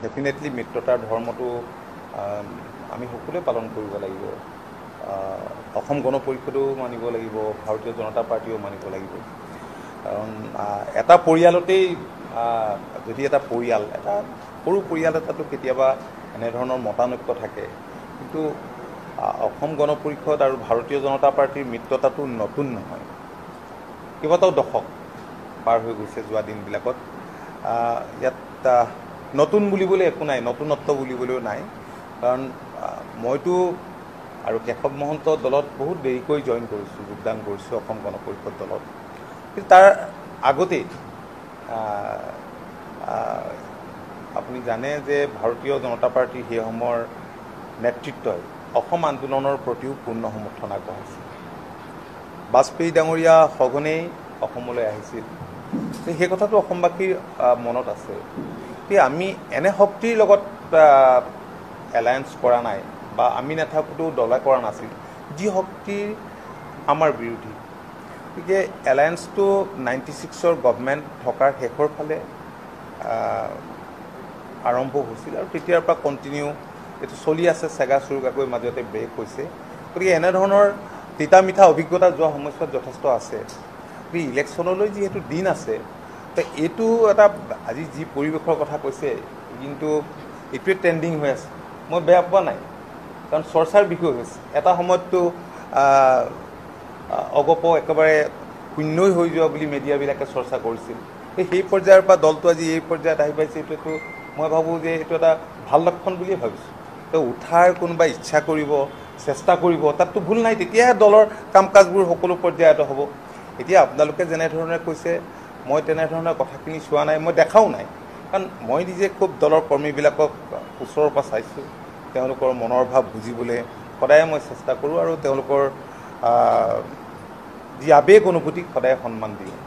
Definitely মিত্ৰতাৰ ধৰ্মটো আমি সকলোৱে পালন কৰিব লাগিব। অসম গণ পৰিষদেও মানিব লাগিব, ভাৰতীয় জনতা পাৰ্টিও মানিব লাগিব। কাৰণ এটা পৰিয়ালতেই যদি এটা পৰিয়াল, এটা সৰু পৰিয়াল এটাতো কেতিয়াবা এনেধৰণৰ মতানৈক্য থাকে, কিন্তু অসম গণ পৰিষদ আৰু ভাৰতীয় জনতা পাৰ্টিৰ মিত্ৰতাটো নতুন নহয়, কেইবাটাও দশক পাৰ হৈ গৈছে যোৱা দিনবিলাকত। ইয়াত নতুন বুলিবলৈ একো নাই, নতুনত্ব বুলিবলৈও নাই। কাৰণ মইতো আৰু কেশৱ মহন্ত দলত বহুত দেৰিকৈ জইন কৰিছোঁ, যোগদান কৰিছোঁ অসম গণ পৰিষদ দলত। কিন্তু তাৰ আগতেই আপুনি জানে যে ভাৰতীয় জনতা পাৰ্টিৰ সেই সময়ৰ নেতৃত্বই অসম আন্দোলনৰ প্ৰতিও পূৰ্ণ সমৰ্থন আগবঢ়াইছিল। বাজপেয়ী ডাঙৰীয়া সঘনেই অসমলৈ আহিছিল, সেই কথাটো অসমবাসীৰ মনত আছে। আমি এনে শক্তিৰ লগত এলায়েন্স কৰা নাই, বা আমি নাথাকোঁতেও দলে কৰা নাছিল যি শক্তিৰ আমাৰ বিৰোধী। গতিকে এলায়েন্সটো 96ৰ গভৰ্ণমেণ্ট থকাৰ শেষৰ ফালে আৰম্ভ হৈছিল আৰু তেতিয়াৰ পৰা কণ্টিনিউ এইটো চলি আছে, চেগা চুৰুকাকৈ মাজতে ব্ৰেক হৈছে। গতিকে এনেধৰণৰ তিতা মিঠা অভিজ্ঞতা যোৱা সময়ছোৱাত যথেষ্ট আছে। গতিকে ইলেকশ্যনলৈ যিহেতু দিন আছে, তো এইটো এটা আজি যি পৰিৱেশৰ কথা কৈছে, কিন্তু এইটোৱে ট্ৰেণ্ডিং হৈ আছে। মই বেয়া পোৱা নাই, কাৰণ চৰ্চাৰ বিষয় হৈছে। এটা সময়ততো অগপ একেবাৰে শূন্যই হৈ যোৱা বুলি মেডিয়াবিলাকে চৰ্চা কৰিছিল। সেই পৰ্যায়ৰ পৰা দলটো আজি এই পৰ্যায়ত আহি পাইছে, এইটোতো মই ভাবোঁ যে এইটো এটা ভাল লক্ষণ বুলিয়ে ভাবিছোঁ। তো উঠাৰ কোনোবাই ইচ্ছা কৰিব, চেষ্টা কৰিব, তাততো ভুল নাই। তেতিয়াহে দলৰ কাম কাজবোৰ সকলো পৰ্যায়ত হ'ব। এতিয়া আপোনালোকে যেনেধৰণে কৈছে, মই তেনেধৰণৰ কথাখিনি চোৱা নাই, মই দেখাও নাই। কাৰণ মই নিজে খুব দলৰ কৰ্মীবিলাকক ওচৰৰ পৰা চাইছোঁ, তেওঁলোকৰ মনৰ ভাৱ বুজিবলৈ সদায় মই চেষ্টা কৰোঁ, আৰু তেওঁলোকৰ যি আৱেগ অনুভূতিক সদায় সন্মান দিওঁ।